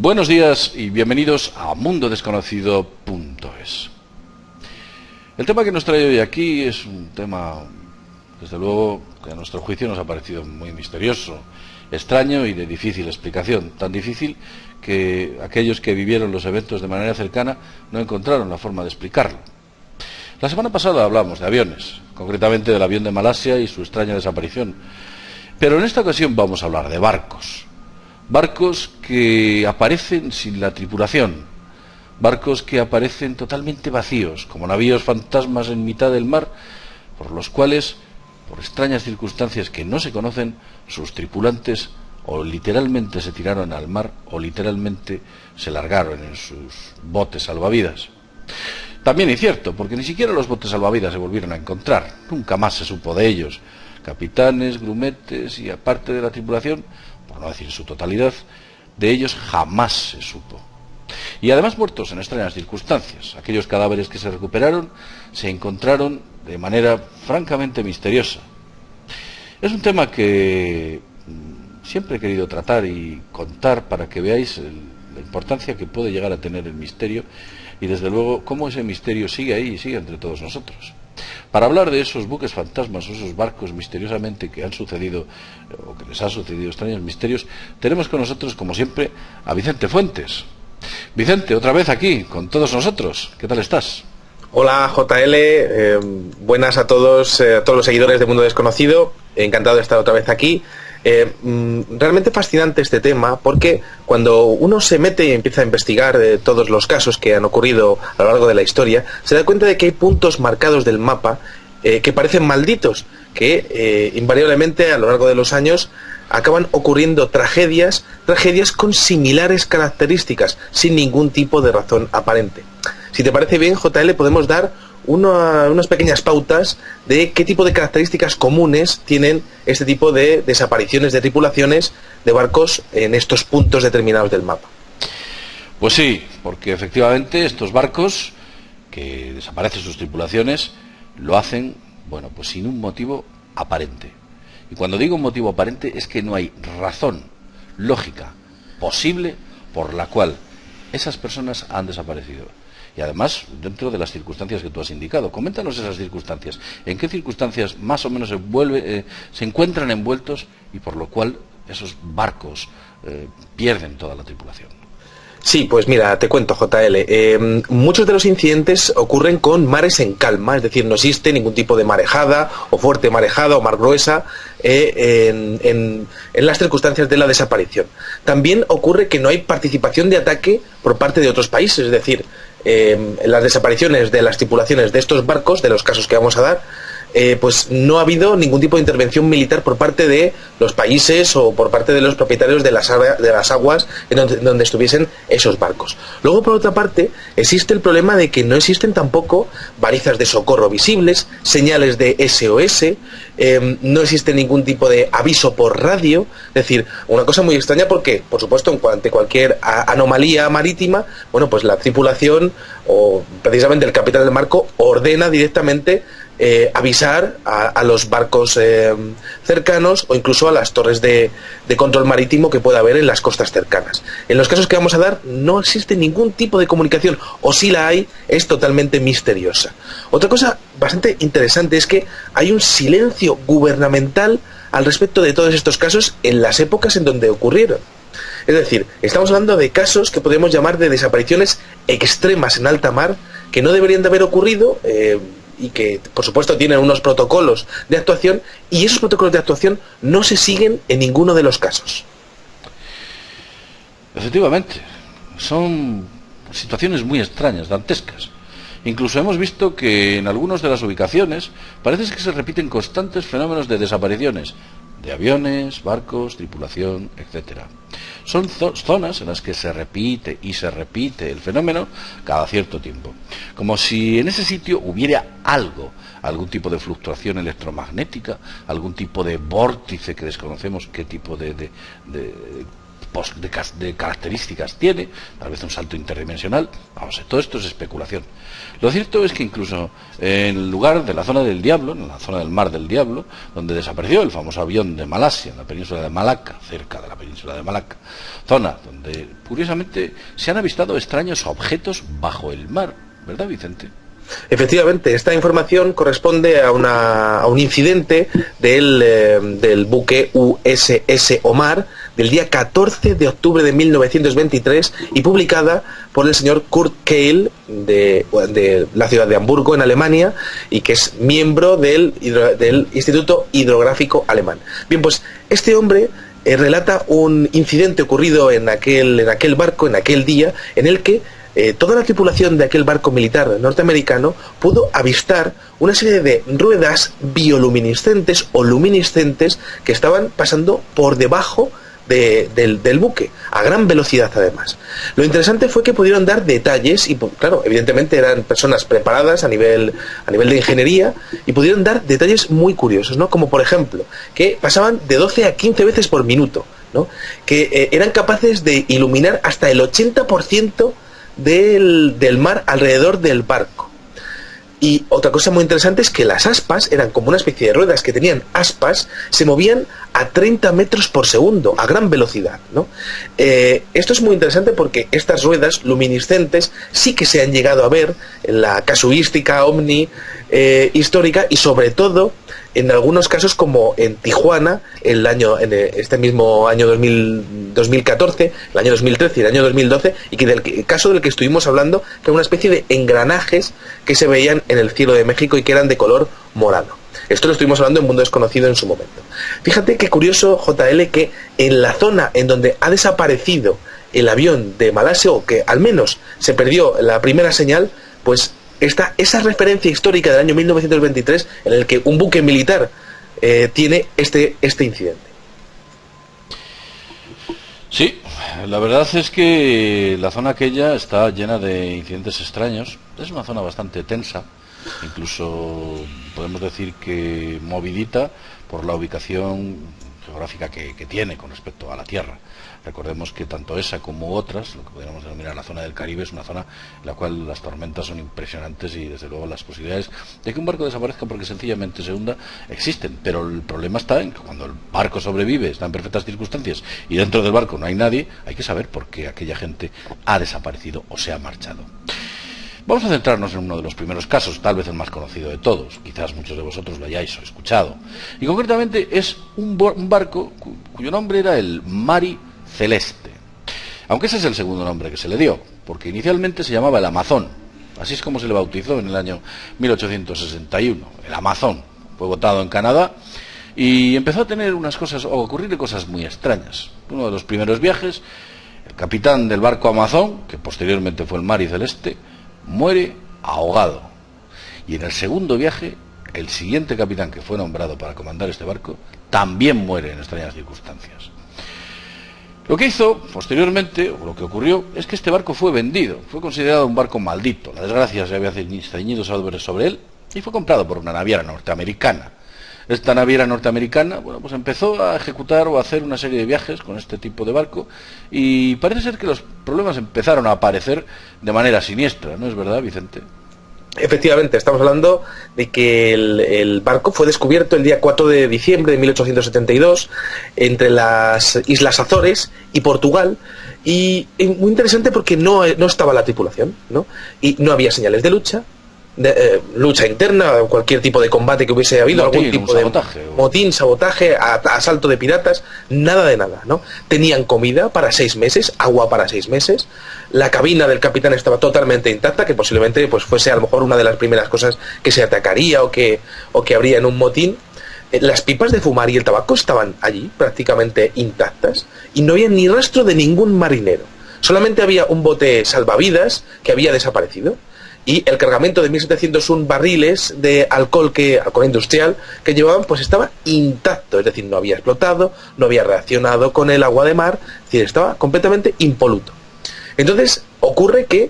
Buenos días y bienvenidos a mundodesconocido.es. El tema que nos trae hoy aquí es un tema, desde luego, que a nuestro juicio nos ha parecido muy misterioso, extraño y de difícil explicación. Tan difícil que aquellos que vivieron los eventos de manera cercana no encontraron la forma de explicarlo. La semana pasada hablamos de aviones, concretamente del avión de Malasia y su extraña desaparición. Pero en esta ocasión vamos a hablar de barcos. Barcos que aparecen sin la tripulación. Barcos que aparecen totalmente vacíos, como navíos fantasmas en mitad del mar, por los cuales, por extrañas circunstancias que no se conocen, sus tripulantes o literalmente se tiraron al mar o literalmente se largaron en sus botes salvavidas. También es cierto, porque ni siquiera los botes salvavidas se volvieron a encontrar. Nunca más se supo de ellos. Capitanes, grumetes y aparte de la tripulación, por no decir su totalidad, de ellos jamás se supo. Y además muertos en extrañas circunstancias. Aquellos cadáveres que se recuperaron se encontraron de manera francamente misteriosa. Es un tema que siempre he querido tratar y contar para que veáis la importancia que puede llegar a tener el misterio y desde luego cómo ese misterio sigue ahí y sigue entre todos nosotros. Para hablar de esos buques fantasmas o esos barcos misteriosamente que han sucedido o que les han sucedido extraños misterios, tenemos con nosotros, como siempre, a Vicente Fuentes. Vicente, otra vez aquí, con todos nosotros. ¿Qué tal estás? Hola JL, buenas a todos los seguidores de Mundo Desconocido. Encantado de estar otra vez aquí. Realmente fascinante este tema, porque cuando uno se mete y empieza a investigar todos los casos que han ocurrido a lo largo de la historia, se da cuenta de que hay puntos marcados del mapa que parecen malditos, que invariablemente a lo largo de los años acaban ocurriendo tragedias con similares características, sin ningún tipo de razón aparente. Si te parece bien, JL, podemos dar unas pequeñas pautas de qué tipo de características comunes tienen este tipo de desapariciones de tripulaciones de barcos en estos puntos determinados del mapa. Pues sí, porque efectivamente estos barcos que desaparecen sus tripulaciones lo hacen, bueno, pues sin un motivo aparente. Y cuando digo un motivo aparente es que no hay razón lógica posible por la cual esas personas han desaparecido. Y además, dentro de las circunstancias que tú has indicado. Coméntanos esas circunstancias. ¿En qué circunstancias más o menos se encuentran envueltos y por lo cual esos barcos pierden toda la tripulación? Sí, pues mira, te cuento, JL. Muchos de los incidentes ocurren con mares en calma, es decir, no existe ningún tipo de marejada o fuerte marejada o mar gruesa en las circunstancias de la desaparición. También ocurre que no hay participación de ataque por parte de otros países, es decir, las desapariciones de las tripulaciones de estos barcos, de los casos que vamos a dar, pues no ha habido ningún tipo de intervención militar por parte de los países o por parte de los propietarios de las aguas en donde estuviesen esos barcos. Luego, por otra parte, existe el problema de que no existen tampoco balizas de socorro visibles, señales de SOS, no existe ningún tipo de aviso por radio. Es decir, una cosa muy extraña porque, por supuesto, ante cualquier anomalía marítima, bueno, pues la tripulación o precisamente el capitán del barco ordena directamente avisar a los barcos cercanos o incluso a las torres de control marítimo que pueda haber en las costas cercanas. En los casos que vamos a dar no existe ningún tipo de comunicación, o si la hay, es totalmente misteriosa. Otra cosa bastante interesante es que hay un silencio gubernamental al respecto de todos estos casos en las épocas en donde ocurrieron. Es decir, estamos hablando de casos que podemos llamar de desapariciones extremas en alta mar que no deberían de haber ocurrido, y que por supuesto tienen unos protocolos de actuación, y esos protocolos de actuación no se siguen en ninguno de los casos. Efectivamente, son situaciones muy extrañas, dantescas. Incluso hemos visto que en algunas de las ubicaciones parece que se repiten constantes fenómenos de desapariciones de aviones, barcos, tripulación, etcétera. Son zonas en las que se repite y se repite el fenómeno cada cierto tiempo, como si en ese sitio hubiera algún tipo de fluctuación electromagnética, algún tipo de vórtice que desconocemos qué tipo de de características tiene, tal vez un salto interdimensional, vamos, todo esto es especulación. Lo cierto es que incluso en el lugar de la zona del Diablo, en la zona del Mar del Diablo, donde desapareció el famoso avión de Malasia, en la península de Malaca, cerca de la península de Malaca, zona donde curiosamente se han avistado extraños objetos bajo el mar, ¿verdad, Vicente? Efectivamente, esta información corresponde a un incidente del buque USS Omar del día 14 de octubre de 1923 y publicada por el señor Kurt Kehl de la ciudad de Hamburgo, en Alemania, y que es miembro del Instituto Hidrográfico Alemán. Bien, pues este hombre relata un incidente ocurrido en aquel barco, en aquel día, en el que toda la tripulación de aquel barco militar norteamericano pudo avistar una serie de ruedas bioluminiscentes o luminiscentes que estaban pasando por debajo del buque, a gran velocidad además. Lo interesante fue que pudieron dar detalles, y claro, evidentemente eran personas preparadas a nivel de ingeniería, y pudieron dar detalles muy curiosos, ¿no? Como por ejemplo, que pasaban de 12 a 15 veces por minuto, ¿no? Que eran capaces de iluminar hasta el 80% del mar alrededor del barco. Y otra cosa muy interesante es que las aspas eran como una especie de ruedas que tenían aspas, se movían a 30 metros por segundo, a gran velocidad, ¿no? Esto es muy interesante porque estas ruedas luminiscentes sí que se han llegado a ver en la casuística ovni histórica, y sobre todo en algunos casos, como en Tijuana, en este mismo año 2014, el año 2013 y el año 2012, y que el caso del que estuvimos hablando, que era una especie de engranajes que se veían en el cielo de México y que eran de color morado. Esto lo estuvimos hablando en Mundo Desconocido en su momento. Fíjate qué curioso, JL, que en la zona en donde ha desaparecido el avión de Malasia, o que al menos se perdió la primera señal, pues está esa referencia histórica del año 1923 en el que un buque militar tiene este incidente. Sí, la verdad es que la zona aquella está llena de incidentes extraños. Es una zona bastante tensa, incluso podemos decir que movidita por la ubicación geográfica que tiene con respecto a la Tierra. Recordemos que tanto esa como otras, lo que podríamos denominar la zona del Caribe, es una zona en la cual las tormentas son impresionantes, y desde luego las posibilidades de que un barco desaparezca porque sencillamente se hunda existen, pero el problema está en que cuando el barco sobrevive, está en perfectas circunstancias, y dentro del barco no hay nadie, hay que saber por qué aquella gente ha desaparecido o se ha marchado. Vamos a centrarnos en uno de los primeros casos, tal vez el más conocido de todos, quizás muchos de vosotros lo hayáis escuchado, y concretamente es un barco cuyo nombre era el Mari Celeste, aunque ese es el segundo nombre que se le dio, porque inicialmente se llamaba el Amazon, así es como se le bautizó en el año 1861, el Amazon. Fue botado en Canadá y empezó a tener a ocurrirle cosas muy extrañas. Uno de los primeros viajes, el capitán del barco Amazon, que posteriormente fue el Mari Celeste, muere ahogado, y en el segundo viaje, el siguiente capitán que fue nombrado para comandar este barco también muere en extrañas circunstancias. Lo que hizo posteriormente, o lo que ocurrió, es que este barco fue vendido, fue considerado un barco maldito, la desgracia se había ceñido sobre él, y fue comprado por una naviera norteamericana. Esta naviera norteamericana, bueno, pues empezó a ejecutar o a hacer una serie de viajes con este tipo de barco, y parece ser que los problemas empezaron a aparecer de manera siniestra, ¿no es verdad, Vicente? Efectivamente, estamos hablando de que el barco fue descubierto el día 4 de diciembre de 1872 entre las Islas Azores y Portugal, y muy interesante porque no estaba la tripulación, ¿no? Y no había señales de lucha, lucha interna, cualquier tipo de combate que hubiese habido, motín, algún tipo de motín, sabotaje, asalto de piratas, nada de nada, ¿no? Tenían comida para 6 meses, agua para 6 meses, la cabina del capitán estaba totalmente intacta, que posiblemente pues fuese a lo mejor una de las primeras cosas que se atacaría o que habría en un motín. Las pipas de fumar y el tabaco estaban allí prácticamente intactas, y no había ni rastro de ningún marinero. Solamente había un bote salvavidas que había desaparecido, y el cargamento de 1701 barriles de alcohol industrial que llevaban, pues estaba intacto, es decir, no había explotado, no había reaccionado con el agua de mar, es decir, estaba completamente impoluto. Entonces ocurre que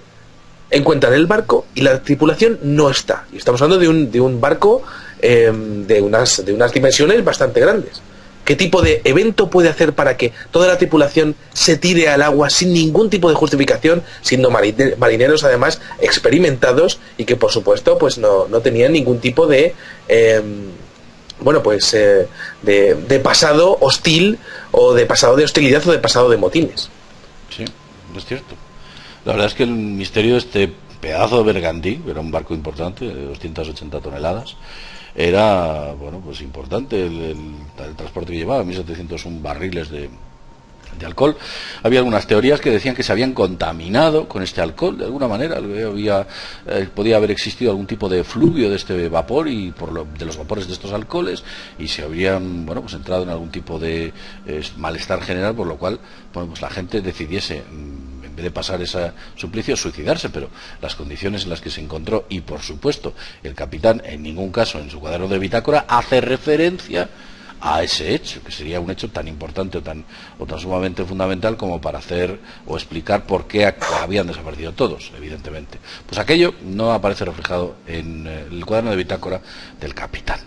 encuentran el barco y la tripulación no está, y estamos hablando de un barco de unas dimensiones bastante grandes, ¿Qué tipo de evento puede hacer para que toda la tripulación se tire al agua sin ningún tipo de justificación, siendo marineros además experimentados y que por supuesto pues no tenían ningún tipo de de pasado hostil o de pasado de hostilidad o de pasado de motines? Sí, es cierto. La verdad es que el misterio de este pedazo de Bergantín, era un barco importante, de 280 toneladas, era, bueno, pues importante el transporte que llevaba, 1.701 barriles de alcohol. Había algunas teorías que decían que se habían contaminado con este alcohol, de alguna manera, podía haber existido algún tipo de fluvio de este vapor y de los vapores de estos alcoholes, y se habrían, bueno, pues entrado en algún tipo de malestar general, por lo cual, bueno, pues la gente decidiese, en vez de pasar ese suplicio, suicidarse. Pero las condiciones en las que se encontró, y por supuesto el capitán en ningún caso en su cuaderno de bitácora hace referencia a ese hecho, que sería un hecho tan importante o tan sumamente fundamental como para hacer o explicar por qué habían desaparecido todos, evidentemente. Pues aquello no aparece reflejado en el cuaderno de bitácora del capitán.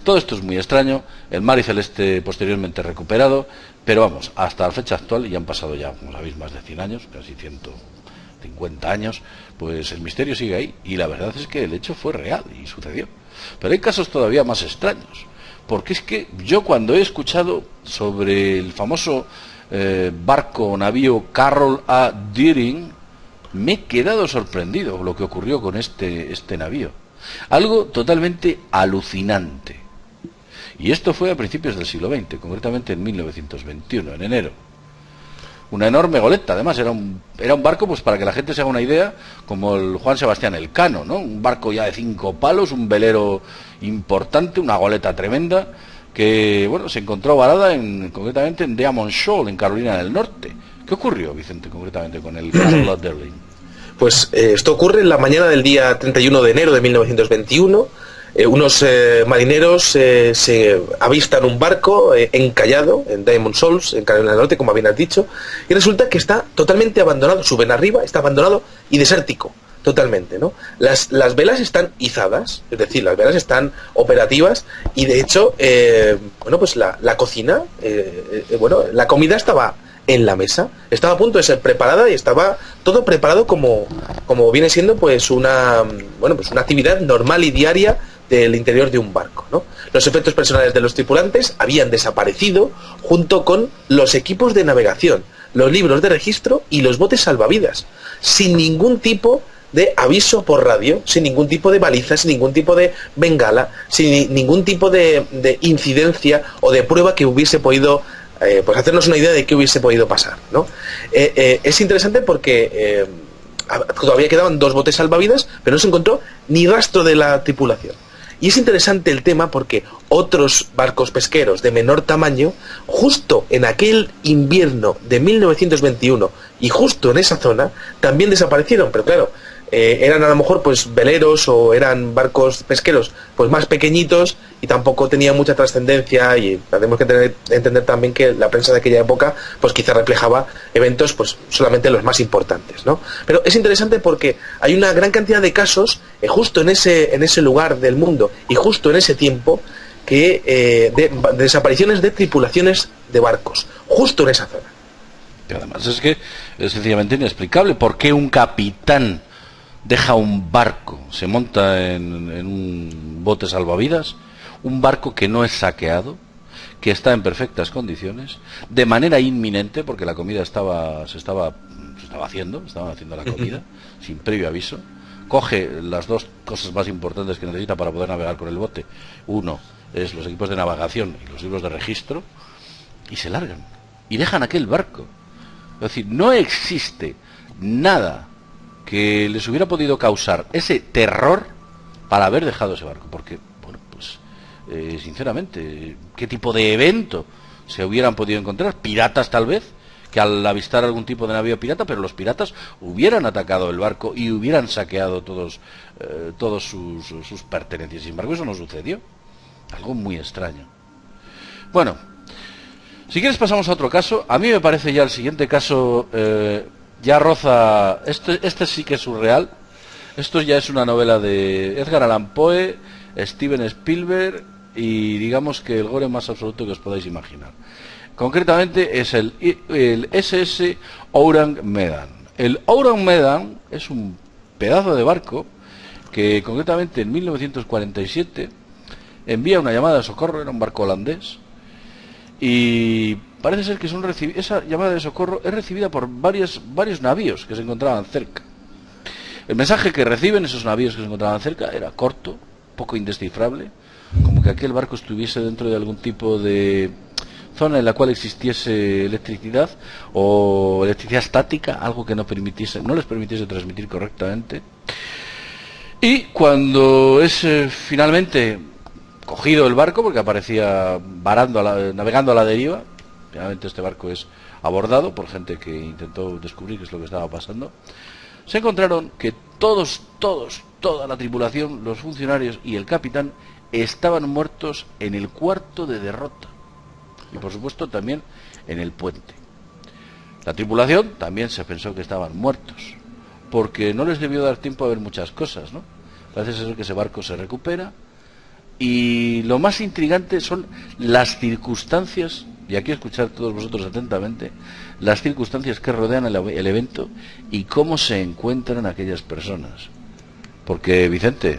Todo esto es muy extraño. El Mari Celeste posteriormente recuperado, pero vamos, hasta la fecha actual, y han pasado ya, como sabéis, más de 100 años, casi 150 años, pues el misterio sigue ahí, y la verdad es que el hecho fue real y sucedió. Pero hay casos todavía más extraños, porque es que yo, cuando he escuchado sobre el famoso barco o navío Carroll A. Deering, me he quedado sorprendido con lo que ocurrió con este navío. Algo totalmente alucinante. Y esto fue a principios del siglo XX, concretamente en 1921, en enero. Una enorme goleta, además, era un barco, pues para que la gente se haga una idea, como el Juan Sebastián Elcano, ¿no? Un barco ya de 5 palos, un velero importante, una goleta tremenda, que, bueno, se encontró varada concretamente en Diamond Shoal, en Carolina del Norte. ¿Qué ocurrió, Vicente, concretamente con el Carroll of Derling? Pues esto ocurre en la mañana del día 31 de enero de 1921. Unos marineros se avistan un barco encallado en Diamond Shoal, en Carolina del Norte, como bien has dicho, y resulta que está totalmente abandonado. Suben arriba, está abandonado y desértico, totalmente, ¿no? Las velas están izadas, es decir, las velas están operativas, y de hecho, pues la cocina, la comida estaba en la mesa, estaba a punto de ser preparada y estaba todo preparado como viene siendo pues una actividad normal y diaria del interior de un barco, ¿no? Los efectos personales de los tripulantes habían desaparecido junto con los equipos de navegación, los libros de registro y los botes salvavidas, sin ningún tipo de aviso por radio, sin ningún tipo de baliza, sin ningún tipo de bengala, sin ningún tipo de incidencia o de prueba que hubiese podido pues hacernos una idea de qué hubiese podido pasar, ¿no? Es interesante porque todavía quedaban 2 botes salvavidas, pero no se encontró ni rastro de la tripulación. Y es interesante el tema porque otros barcos pesqueros de menor tamaño, justo en aquel invierno de 1921 y justo en esa zona, también desaparecieron. Pero claro, eran a lo mejor pues veleros o eran barcos pesqueros pues más pequeñitos y tampoco tenían mucha trascendencia, y tenemos que entender también que la prensa de aquella época pues quizá reflejaba eventos pues solamente los más importantes, ¿no? Pero es interesante porque hay una gran cantidad de casos justo en ese lugar del mundo y justo en ese tiempo que de desapariciones de tripulaciones de barcos, justo en esa zona. Y además es que es sencillamente inexplicable por qué un capitán deja un barco, se monta en un bote salvavidas, un barco que no es saqueado, que está en perfectas condiciones, de manera inminente, porque la comida estaban haciendo la comida, sin previo aviso, coge las 2 cosas más importantes que necesita para poder navegar con el bote. Uno es los equipos de navegación y los libros de registro, y se largan, y dejan aquel barco. Es decir, no existe nada que les hubiera podido causar ese terror para haber dejado ese barco, porque, bueno, pues sinceramente, ¿qué tipo de evento se hubieran podido encontrar? Piratas tal vez, que al avistar algún tipo de navío pirata, pero los piratas hubieran atacado el barco y hubieran saqueado todos sus pertenencias. Sin embargo, eso no sucedió. Algo muy extraño. Bueno, si quieres pasamos a otro caso. A mí me parece ya el siguiente caso ya roza, este sí que es surreal. Esto ya es una novela de Edgar Allan Poe, Steven Spielberg y digamos que el gore más absoluto que os podáis imaginar. Concretamente es el SS Ourang Medan. El Ourang Medan es un pedazo de barco que concretamente en 1947 envía una llamada de socorro, era un barco holandés, y parece ser que esa llamada de socorro es recibida por varios navíos que se encontraban cerca. El mensaje que reciben esos navíos que se encontraban cerca era corto, poco indescifrable, como que aquel barco estuviese dentro de algún tipo de zona en la cual existiese electricidad o electricidad estática, algo que no les permitiese transmitir correctamente. Y cuando es finalmente cogido el barco, porque aparecía navegando a la deriva, finalmente este barco es abordado por gente que intentó descubrir qué es lo que estaba pasando, se encontraron que toda la tripulación, los funcionarios y el capitán estaban muertos en el cuarto de derrota y por supuesto también en el puente. La tripulación también se pensó que estaban muertos porque no les debió dar tiempo a ver muchas cosas, ¿no? Parece ser que ese barco se recupera y lo más intrigante son las circunstancias, y aquí escuchad todos vosotros atentamente, las circunstancias que rodean el evento y cómo se encuentran aquellas personas. Porque, Vicente,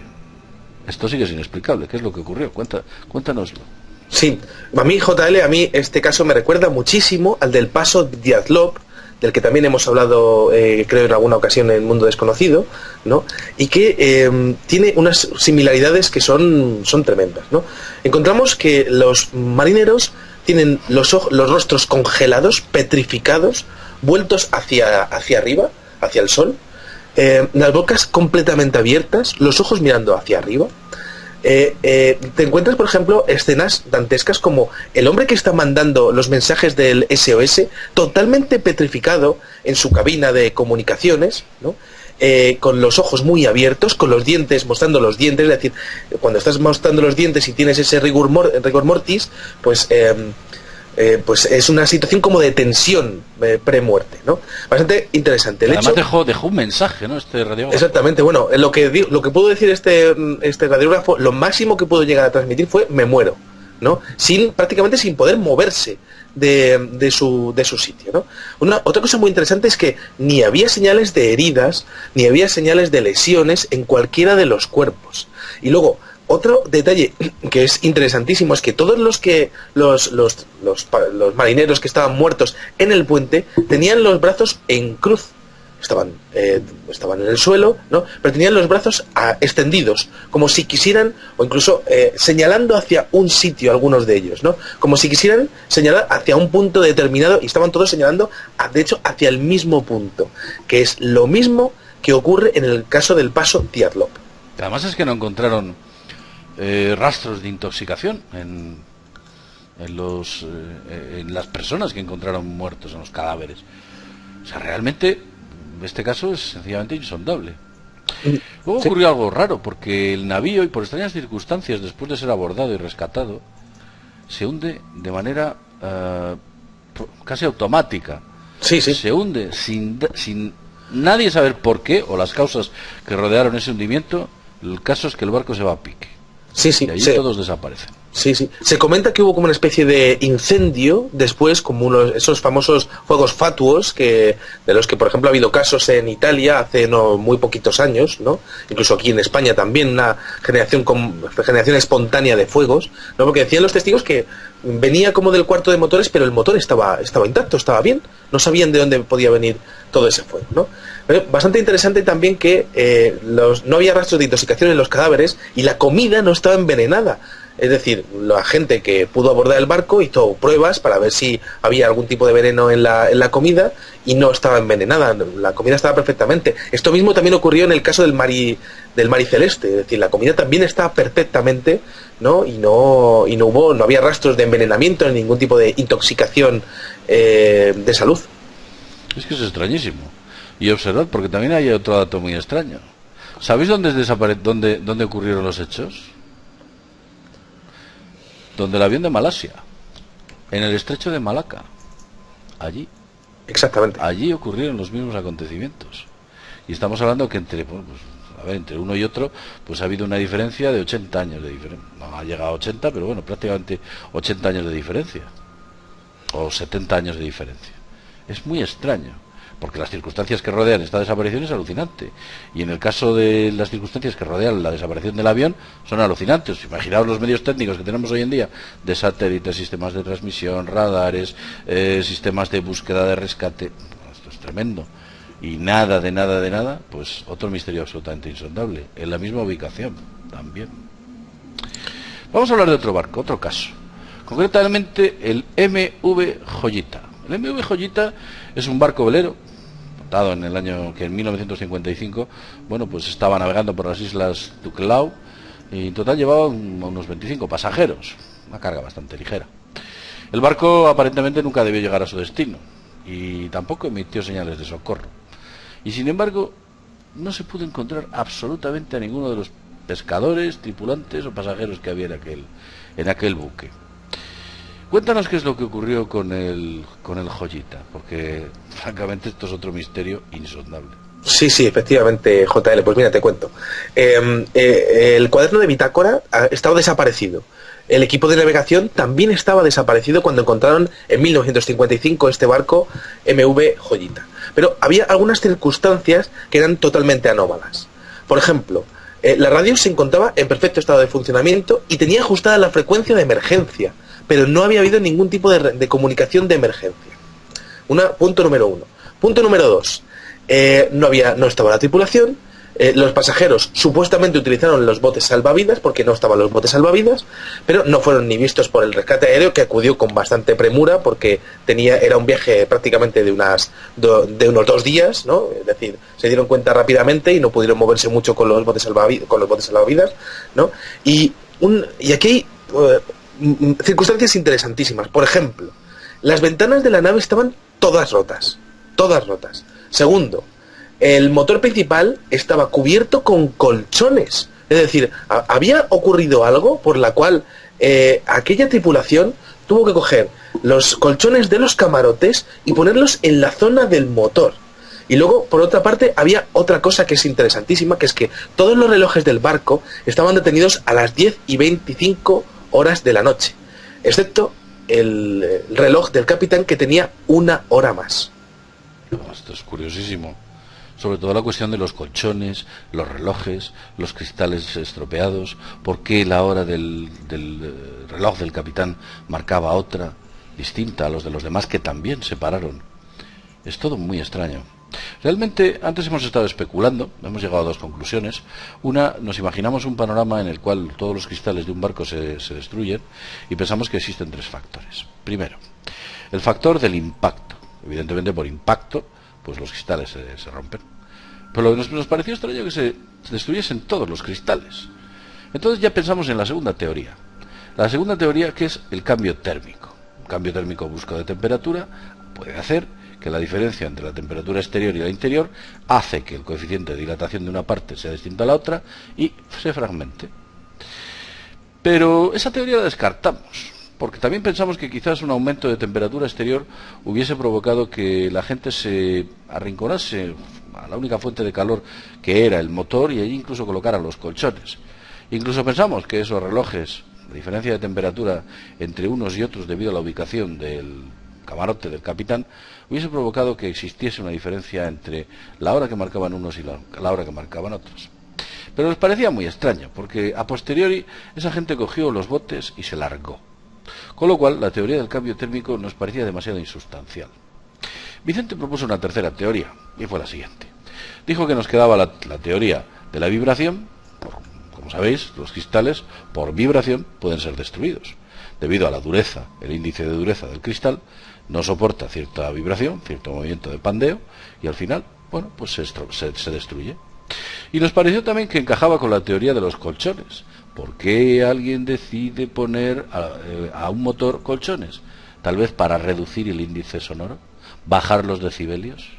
esto sigue es inexplicable. ¿Qué es lo que ocurrió? Cuéntanoslo. Sí, a mí, JL, a mí este caso me recuerda muchísimo al del paso Dyatlov, del que también hemos hablado, creo, en alguna ocasión en El Mundo Desconocido, ¿no? Y que tiene unas similaridades que son tremendas, ¿no? Encontramos que los marineros tienen los rostros congelados, petrificados, vueltos hacia arriba, hacia el sol, las bocas completamente abiertas, los ojos mirando hacia arriba. Te encuentras, por ejemplo, escenas dantescas como el hombre que está mandando los mensajes del SOS totalmente petrificado en su cabina de comunicaciones, ¿no? Con los ojos muy abiertos, con los dientes, mostrando los dientes, es decir, cuando estás mostrando los dientes y tienes ese rigor mortis, pues es una situación como de tensión pre-muerte, ¿no? Bastante interesante. Además dejó un mensaje, ¿no? Este radiógrafo. Exactamente, bueno, lo que pudo decir este radiógrafo, lo máximo que pudo llegar a transmitir fue me muero, ¿no? Prácticamente sin poder moverse de su sitio, ¿no? Otra cosa muy interesante es que ni había señales de heridas, ni había señales de lesiones en cualquiera de los cuerpos. Y luego, otro detalle que es interesantísimo es que todos los marineros que estaban muertos en el puente tenían los brazos en cruz. Estaban en el suelo, ¿no? Pero tenían los brazos extendidos, como si quisieran, o incluso señalando hacia un sitio, algunos de ellos, ¿no? Como si quisieran señalar hacia un punto determinado, y estaban todos señalando, de hecho, hacia el mismo punto, que es lo mismo que ocurre en el caso del paso Dyatlov. Además es que no encontraron rastros de intoxicación en las personas que encontraron muertos, en los cadáveres. O sea, realmente este caso es sencillamente insondable. Luego ocurrió algo raro, porque el navío, y por extrañas circunstancias, después de ser abordado y rescatado, se hunde de manera casi automática. Sí. Se hunde sin nadie saber por qué o las causas que rodearon ese hundimiento. El caso es que el barco se va a pique. Sí, y allí todos desaparecen. Sí. Se comenta que hubo como una especie de incendio después, como esos famosos fuegos fatuos de los que, por ejemplo, ha habido casos en Italia hace no muy poquitos años, ¿no? Incluso aquí en España también, una generación espontánea de fuegos, ¿no? Porque decían los testigos que venía como del cuarto de motores, pero el motor estaba intacto, estaba bien, no sabían de dónde podía venir todo ese fuego, ¿no? Pero bastante interesante también que no había rastros de intoxicación en los cadáveres y la comida no estaba envenenada. Es decir, la gente que pudo abordar el barco hizo pruebas para ver si había algún tipo de veneno en la comida y no estaba envenenada, la comida estaba perfectamente. Esto mismo también ocurrió en el caso del Mari Celeste, es decir, la comida también estaba perfectamente, ¿no? Y no había rastros de envenenamiento ni ningún tipo de intoxicación de salud. Es que es extrañísimo. Y observad, porque también hay otro dato muy extraño. ¿Sabéis dónde ocurrieron los hechos? Donde el avión de Malasia, en el estrecho de Malaca. Allí. Exactamente. Allí ocurrieron los mismos acontecimientos. Y estamos hablando que a ver, entre uno y otro, pues ha habido una diferencia de 80 años de diferencia. No ha llegado a 80, pero bueno, prácticamente 80 años de diferencia. O 70 años de diferencia. Es muy extraño, porque las circunstancias que rodean esta desaparición es alucinante. Y en el caso de las circunstancias que rodean la desaparición del avión, son alucinantes. Imaginaos los medios técnicos que tenemos hoy en día, de satélites, sistemas de transmisión, radares, sistemas de búsqueda, de rescate. Esto es tremendo. Y nada, de nada, pues otro misterio absolutamente insondable. En la misma ubicación, también. Vamos a hablar de otro barco, otro caso. Concretamente el MV Joyita. El MV Joyita es un barco velero, montado en el año que en 1955, bueno, pues estaba navegando por las islas Tokelau y en total llevaba unos 25 pasajeros, una carga bastante ligera. El barco aparentemente nunca debió llegar a su destino y tampoco emitió señales de socorro. Y sin embargo, no se pudo encontrar absolutamente a ninguno de los pescadores, tripulantes o pasajeros que había en aquel buque. Cuéntanos qué es lo que ocurrió con el Joyita, porque francamente esto es otro misterio insondable. Sí, efectivamente, JL. Pues mira, te cuento. El cuaderno de bitácora estaba desaparecido. El equipo de navegación también estaba desaparecido cuando encontraron en 1955 este barco MV Joyita. Pero había algunas circunstancias que eran totalmente anómalas. Por ejemplo, la radio se encontraba en perfecto estado de funcionamiento y tenía ajustada la frecuencia de emergencia, pero no había habido ningún tipo de comunicación de emergencia. Punto número 1. Punto número 2. No estaba la tripulación. Los pasajeros supuestamente utilizaron los botes salvavidas porque no estaban los botes salvavidas, pero no fueron ni vistos por el rescate aéreo, que acudió con bastante premura porque era un viaje prácticamente de unos 2 días, ¿no? Es decir, se dieron cuenta rápidamente y no pudieron moverse mucho con los botes salvavidas, ¿no? Y aquí hay circunstancias interesantísimas. Por ejemplo, las ventanas de la nave estaban todas rotas. Segundo, el motor principal estaba cubierto con colchones. Es decir, había ocurrido algo por la cual aquella tripulación tuvo que coger los colchones de los camarotes y ponerlos en la zona del motor. Y luego, por otra parte, había otra cosa que es interesantísima, que es que todos los relojes del barco estaban detenidos a las 10:25 horas de la noche, excepto el reloj del capitán, que tenía 1 hora más. Esto es curiosísimo. Sobre todo la cuestión de los colchones, los relojes, los cristales estropeados, por qué la hora del reloj del capitán marcaba otra, distinta a los de los demás que también se pararon. Es todo muy extraño. Realmente, antes hemos estado especulando, hemos llegado a 2 conclusiones. Una, nos imaginamos un panorama en el cual todos los cristales de un barco se destruyen y pensamos que existen 3 factores. Primero, el factor del impacto. Evidentemente, por impacto, pues los cristales se rompen. Pero lo que nos pareció extraño que se destruyesen todos los cristales. Entonces ya pensamos en la segunda teoría. La segunda teoría, que es el cambio térmico. Un cambio térmico brusco de temperatura puede hacer que la diferencia entre la temperatura exterior y la interior hace que el coeficiente de dilatación de una parte sea distinto a la otra y se fragmente. Pero esa teoría la descartamos, porque también pensamos que quizás un aumento de temperatura exterior hubiese provocado que la gente se arrinconase a la única fuente de calor que era el motor y allí incluso colocaran los colchones. Incluso pensamos que esos relojes, la diferencia de temperatura entre unos y otros debido a la ubicación del camarote del capitán, hubiese provocado que existiese una diferencia entre la hora que marcaban unos y la hora que marcaban otros. Pero nos parecía muy extraño, porque a posteriori esa gente cogió los botes y se largó. Con lo cual, la teoría del cambio térmico nos parecía demasiado insustancial. Vicente propuso una tercera teoría, y fue la siguiente. Dijo que nos quedaba la teoría de la vibración. Como sabéis, los cristales, por vibración, pueden ser destruidos. Debido a la dureza, el índice de dureza del cristal no soporta cierta vibración, cierto movimiento de pandeo, y al final, bueno, pues se destruye. Y nos pareció también que encajaba con la teoría de los colchones. ¿Por qué alguien decide poner a un motor colchones? Tal vez para reducir el índice sonoro, bajar los decibelios.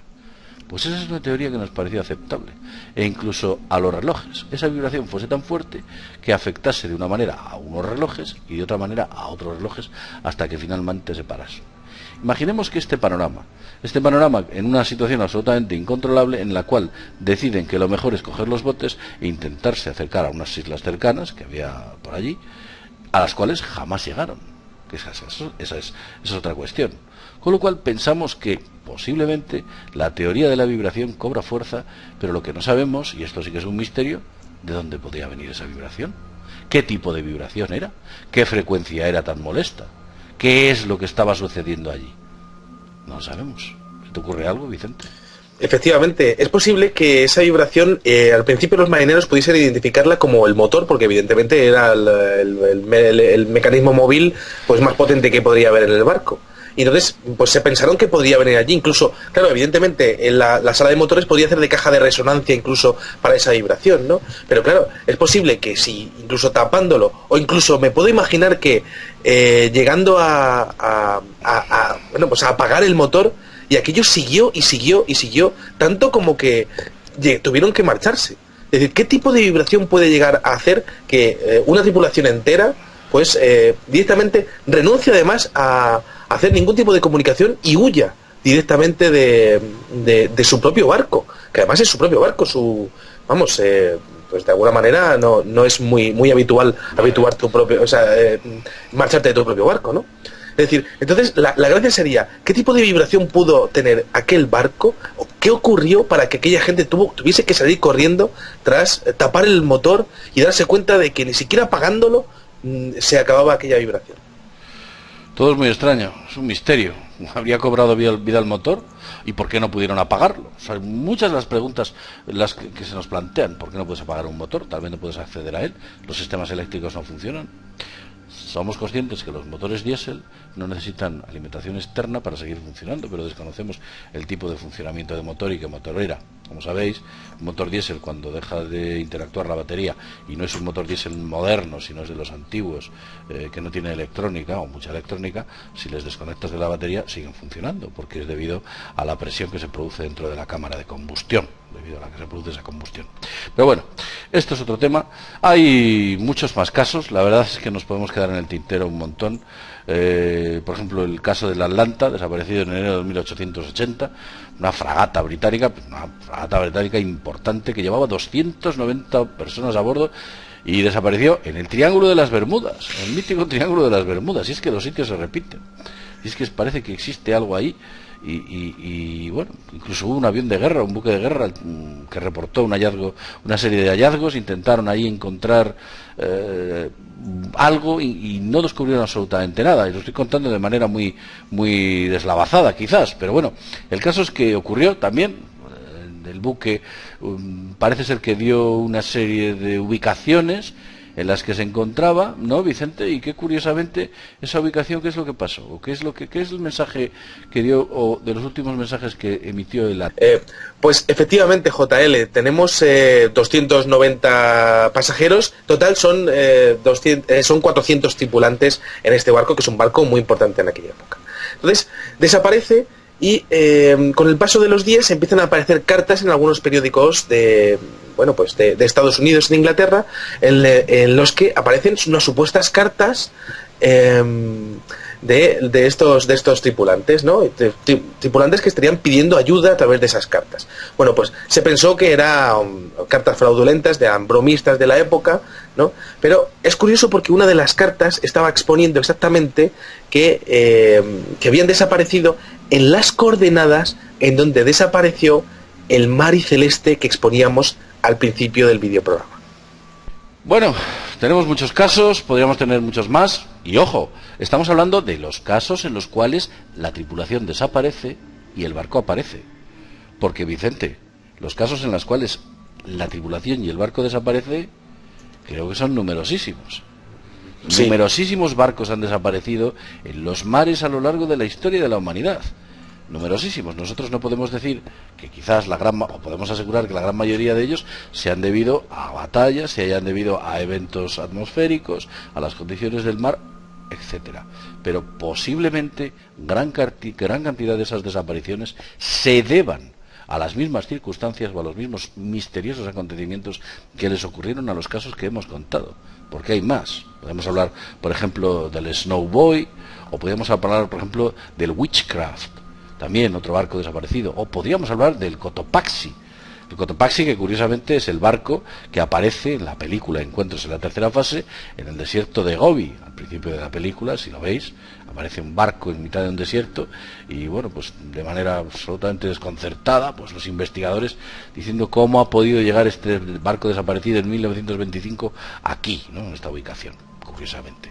Pues esa es una teoría que nos parecía aceptable. E incluso a los relojes, esa vibración fuese tan fuerte que afectase de una manera a unos relojes y de otra manera a otros relojes hasta que finalmente se parase. Imaginemos que este panorama en una situación absolutamente incontrolable, en la cual deciden que lo mejor es coger los botes e intentarse acercar a unas islas cercanas que había por allí, a las cuales jamás llegaron, que esa es otra cuestión. Con lo cual pensamos que posiblemente la teoría de la vibración cobra fuerza, pero lo que no sabemos, y esto sí que es un misterio, ¿de dónde podía venir esa vibración? ¿Qué tipo de vibración era? ¿Qué frecuencia era tan molesta? ¿Qué es lo que estaba sucediendo allí? No lo sabemos. ¿Se te ocurre algo, Vicente? Efectivamente, es posible que esa vibración, al principio los marineros pudiesen identificarla como el motor, porque evidentemente era el mecanismo móvil pues más potente que podría haber en el barco. Y entonces, pues se pensaron que podría venir allí. Incluso, claro, evidentemente, en la sala de motores podría hacer de caja de resonancia incluso para esa vibración, ¿no? Pero claro, es posible que si, incluso tapándolo, o incluso me puedo imaginar que llegando bueno, pues a apagar el motor, y aquello siguió y siguió y siguió, tanto como que tuvieron que marcharse. Es decir, ¿qué tipo de vibración puede llegar a hacer que una tripulación entera, pues directamente renuncie además a hacer ningún tipo de comunicación y huya directamente de su propio barco, que además es su propio barco, pues de alguna manera no es muy habitual marcharte de tu propio barco, ¿no? Es decir, entonces la gracia sería, ¿qué tipo de vibración pudo tener aquel barco? ¿O qué ocurrió para que aquella gente tuviese que salir corriendo tras tapar el motor y darse cuenta de que ni siquiera apagándolo se acababa aquella vibración? Todo es muy extraño, es un misterio. ¿Habría cobrado vida el motor? ¿Y por qué no pudieron apagarlo? O sea, muchas de las preguntas que se nos plantean. ¿Por qué no puedes apagar un motor? Tal vez no puedes acceder a él. Los sistemas eléctricos no funcionan. Somos conscientes que los motores diésel no necesitan alimentación externa para seguir funcionando, pero desconocemos el tipo de funcionamiento de motor y qué motor era. Como sabéis, un motor diésel, cuando deja de interactuar la batería, y no es un motor diésel moderno, sino es de los antiguos, que no tiene electrónica o mucha electrónica, si les desconectas de la batería siguen funcionando, porque es debido a la presión que se produce dentro de la cámara de combustión, debido a la que se produce esa combustión. Pero bueno, esto es otro tema. Hay muchos más casos, la verdad es que nos podemos quedar en el tintero un montón. Por ejemplo, el caso del Atlanta, desaparecido en enero de 1880, una fragata británica importante que llevaba 290 personas a bordo, y desapareció en el Triángulo de las Bermudas, el mítico Triángulo de las Bermudas. Y es que los sitios se repiten, y es que parece que existe algo ahí. Y bueno, incluso hubo un avión de guerra, un buque de guerra que reportó una serie de hallazgos. Intentaron ahí encontrar algo y no descubrieron absolutamente nada, y lo estoy contando de manera muy deslavazada quizás, pero bueno, el caso es que ocurrió también. El buque parece ser que dio una serie de ubicaciones en las que se encontraba, ¿no, Vicente? Y que curiosamente esa ubicación, ¿qué es lo que pasó? ¿O qué es el mensaje que dio, o de los últimos mensajes que emitió el Pues efectivamente, JL, tenemos 290 pasajeros, total son 400 tripulantes en este barco, que es un barco muy importante en aquella época. Entonces, desaparece. Y con el paso de los días empiezan a aparecer cartas en algunos periódicos de Estados Unidos y de Inglaterra, en los que aparecen unas supuestas cartas de estos tripulantes, ¿no? Tripulantes que estarían pidiendo ayuda a través de esas cartas. Bueno, pues se pensó que eran cartas fraudulentas, eran bromistas de la época, ¿no? Pero es curioso porque una de las cartas estaba exponiendo exactamente que habían desaparecido en las coordenadas en donde desapareció el mar y celeste que exponíamos al principio del videoprograma. Bueno, tenemos muchos casos, podríamos tener muchos más, y ojo, estamos hablando de los casos en los cuales la tripulación desaparece y el barco aparece. Porque, Vicente, los casos en los cuales la tripulación y el barco desaparece, creo que son numerosísimos. Sí. Numerosísimos barcos han desaparecido en los mares a lo largo de la historia de la humanidad. Numerosísimos. Nosotros no podemos decir que quizás o podemos asegurar que la gran mayoría de ellos se han debido a batallas, se hayan debido a eventos atmosféricos, a las condiciones del mar, etcétera. Pero posiblemente gran cantidad de esas desapariciones se deban a las mismas circunstancias o a los mismos misteriosos acontecimientos que les ocurrieron a los casos que hemos contado, porque hay más. Podemos hablar, por ejemplo, del Snowboy, o podríamos hablar, por ejemplo, del Witchcraft, también otro barco desaparecido, o podríamos hablar del Cotopaxi. El Cotopaxi, que curiosamente es el barco que aparece en la película Encuentros en la tercera fase, en el desierto de Gobi. Al principio de la película, si lo veis, aparece un barco en mitad de un desierto y, bueno, pues de manera absolutamente desconcertada, pues los investigadores diciendo cómo ha podido llegar este barco desaparecido en 1925 aquí, ¿no?, en esta ubicación, curiosamente.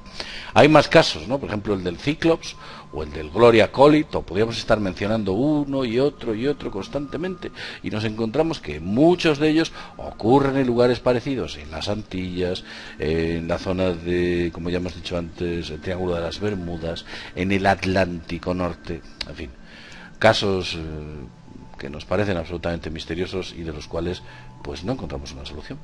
Hay más casos, ¿no? Por ejemplo, el del Cyclops o el del Gloria Collit, o podríamos estar mencionando uno y otro constantemente, y nos encontramos que muchos de ellos ocurren en lugares parecidos, en las Antillas, en la zona de, como ya hemos dicho antes, el Triángulo de las Bermudas, en el Atlántico Norte, en fin, casos que nos parecen absolutamente misteriosos y de los cuales pues no encontramos una solución.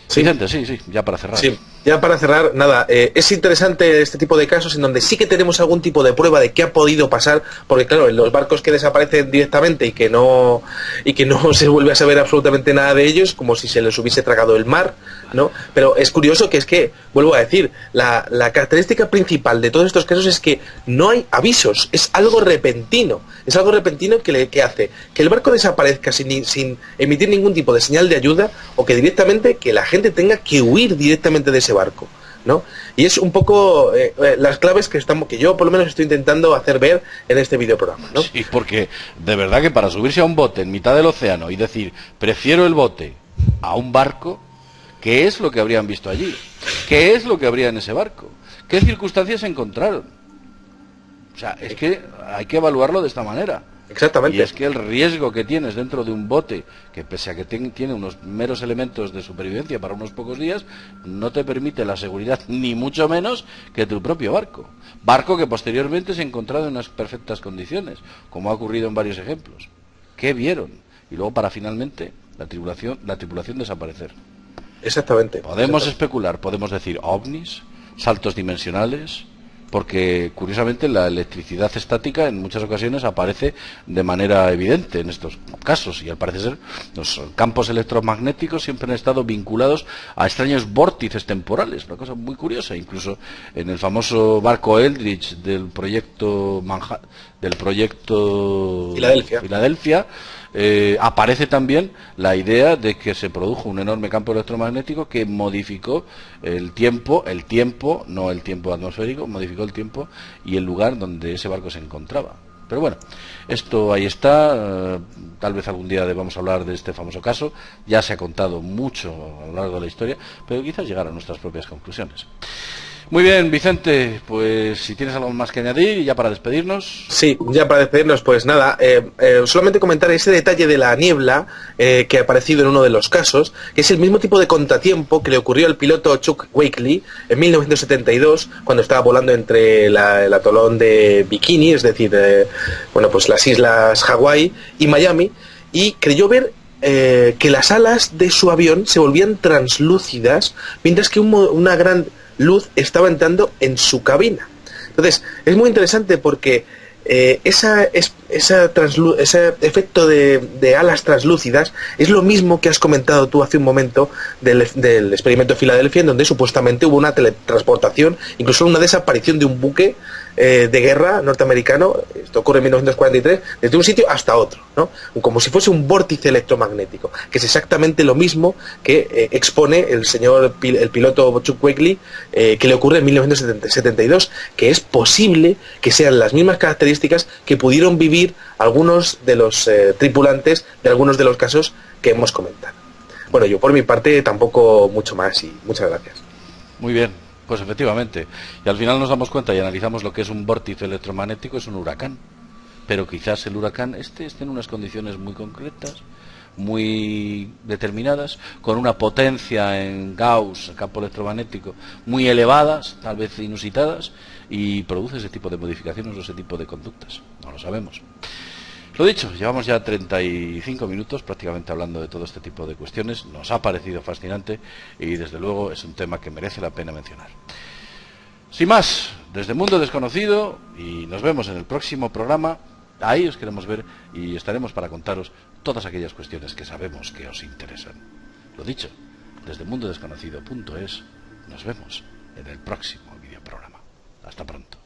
Sí. Vicente, sí, ya para cerrar. Sí, ya para cerrar, nada, es interesante este tipo de casos en donde sí que tenemos algún tipo de prueba de qué ha podido pasar, porque claro, en los barcos que desaparecen directamente y que no se vuelve a saber absolutamente nada de ellos, como si se les hubiese tragado el mar, ¿no? Pero es curioso que es que, vuelvo a decir, la característica principal de todos estos casos es que no hay avisos, es algo repentino que hace que el barco desaparezca sin emitir ningún tipo de señal de ayuda, o que directamente que la gente tenga que huir directamente de ese barco, ¿no? Y es un poco las claves que yo por lo menos estoy intentando hacer ver en este videoprograma, ¿no? Sí, porque de verdad que para subirse a un bote en mitad del océano y decir, prefiero el bote a un barco, ¿qué es lo que habrían visto allí? ¿Qué es lo que habría en ese barco? ¿Qué circunstancias se encontraron? O sea, es que hay que evaluarlo de esta manera. Exactamente. Y es que el riesgo que tienes dentro de un bote, que pese a que tiene unos meros elementos de supervivencia para unos pocos días, no te permite la seguridad, ni mucho menos que tu propio barco. Barco que posteriormente se ha encontrado en unas perfectas condiciones, como ha ocurrido en varios ejemplos. ¿Qué vieron? Y luego para finalmente la tripulación desaparecer. Exactamente. Podemos especular, podemos decir ovnis, saltos dimensionales, porque curiosamente la electricidad estática en muchas ocasiones aparece de manera evidente en estos casos, y al parecer los campos electromagnéticos siempre han estado vinculados a extraños vórtices temporales, una cosa muy curiosa. Incluso en el famoso barco Eldridge del proyecto Filadelfia, aparece también la idea de que se produjo un enorme campo electromagnético que modificó el tiempo, no el tiempo atmosférico, modificó el tiempo y el lugar donde ese barco se encontraba. Pero bueno, esto ahí está. Tal vez algún día debamos hablar de este famoso caso. Ya se ha contado mucho a lo largo de la historia, pero quizás llegar a nuestras propias conclusiones. Muy bien, Vicente, pues si tienes algo más que añadir, ya para despedirnos. Sí, ya para despedirnos, pues nada, solamente comentar ese detalle de la niebla que ha aparecido en uno de los casos, que es el mismo tipo de contratiempo que le ocurrió al piloto Chuck Wakely en 1972, cuando estaba volando entre el atolón de Bikini, es decir, pues las islas Hawái y Miami, y creyó ver que las alas de su avión se volvían translúcidas, mientras que una gran luz estaba entrando en su cabina. Entonces, es muy interesante porque ese efecto de alas translúcidas es lo mismo que has comentado tú hace un momento del experimento de Filadelfia, en donde supuestamente hubo una teletransportación, incluso una desaparición de un buque de guerra norteamericano. Esto ocurre en 1943, desde un sitio hasta otro, ¿no? Como si fuese un vórtice electromagnético, que es exactamente lo mismo que expone el piloto Chuck Wakely, que le ocurre en 1972, que es posible que sean las mismas características que pudieron vivir algunos de los tripulantes de algunos de los casos que hemos comentado. Bueno, yo por mi parte tampoco mucho más, y muchas gracias. Muy bien. Pues efectivamente, y al final nos damos cuenta y analizamos lo que es un vórtice electromagnético, es un huracán, pero quizás el huracán esté en unas condiciones muy concretas, muy determinadas, con una potencia en Gauss, campo electromagnético, muy elevadas, tal vez inusitadas, y produce ese tipo de modificaciones o ese tipo de conductas. No lo sabemos. Lo dicho, llevamos ya 35 minutos prácticamente hablando de todo este tipo de cuestiones. Nos ha parecido fascinante y desde luego es un tema que merece la pena mencionar. Sin más, desde Mundo Desconocido, y nos vemos en el próximo programa. Ahí os queremos ver y estaremos para contaros todas aquellas cuestiones que sabemos que os interesan. Lo dicho, desde mundodesconocido.es nos vemos en el próximo videoprograma. Hasta pronto.